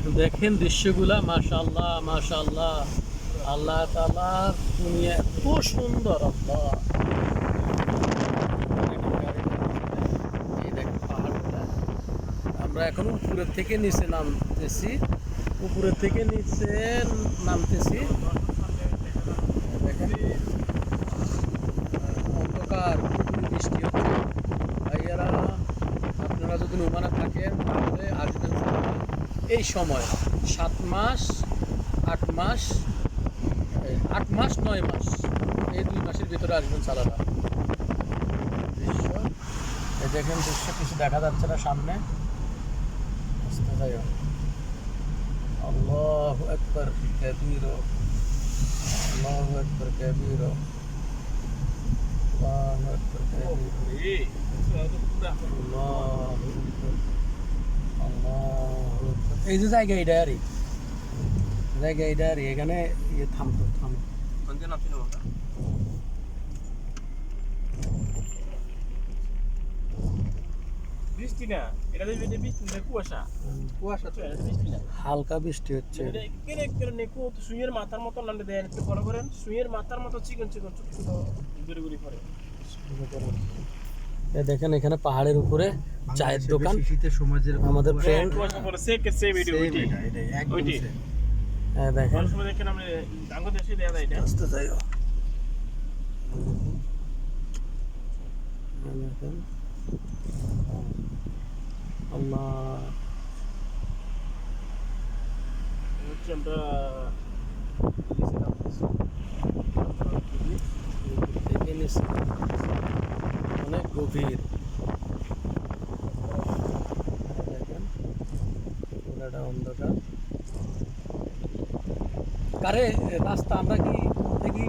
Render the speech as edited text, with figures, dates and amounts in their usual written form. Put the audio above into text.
দেখেন দৃশ্যগুলা, মাশাআল্লাহ মাশাআল্লাহ। আল্লাহ তাআলার দুনিয়া এত সুন্দর। আল্লাহ, এই দেখেন পাহাড়গুলা। আমরা এখন উপরের থেকে নিচে নামতেছি, উপরের থেকে নিচে নামতেছি। দেখেন অন্ধকার, পুরোপুরি বৃষ্টি হচ্ছে। ভাইয়ারা, আপনারা যদি ওমানে থাকেন তাহলে আসবেন এই সময়। 7 মাস 8 মাস, 8 মাস 9 মাস, এই 2 মাসের ভিতরে আসবেন সালারা। দৃশ্য এই দেখেন, দৃশ্য কিছু দেখা যাচ্ছে না সামনে। আসতে যাই, আল্লাহু আকবার কাবীরা, আল্লাহু আকবার কাবীরা, আল্লাহু আকবার কাবীরা, আল্লাহু আকবার, আল্লাহু আকবার। এই যে জায়গা এটা আর জায়গা এটা আর এখানে থামতো থাম। বৃষ্টি না, এটা বৃষ্টি না, কুয়াশা। কুয়াশা তো, এটা বৃষ্টি না। হালকা বৃষ্টি হচ্ছে। এটা কেনে কেনে নেকো তো সুইয়ের মাথার মতো নান্দে দেয়, একটু ফলো করেন। সুইয়ের মাথার মতো চিকন চিকন ছোট ছোট গুড়ি গুড়ি পড়ে। এই দেখেন এখানে পাহাড়ের উপরে চায়ের দোকান। শীতের সময় যে আমাদের ফ্রেন্ড, কুয়াশা পড়ে সে ভিডিও ওইটি ওইটি। দেখেন সময় দেখেন আমরা ডাঙ্গো দেশে দেয়া যায় এটা। আসতে যাই। দেখেন আল্লাহ, হচ্ছে আমরা থেকে নিচে অনেক গভীর। দেখেন পুরাটা অন্ধকার। কারে রাস্তা আমরা কি থেকে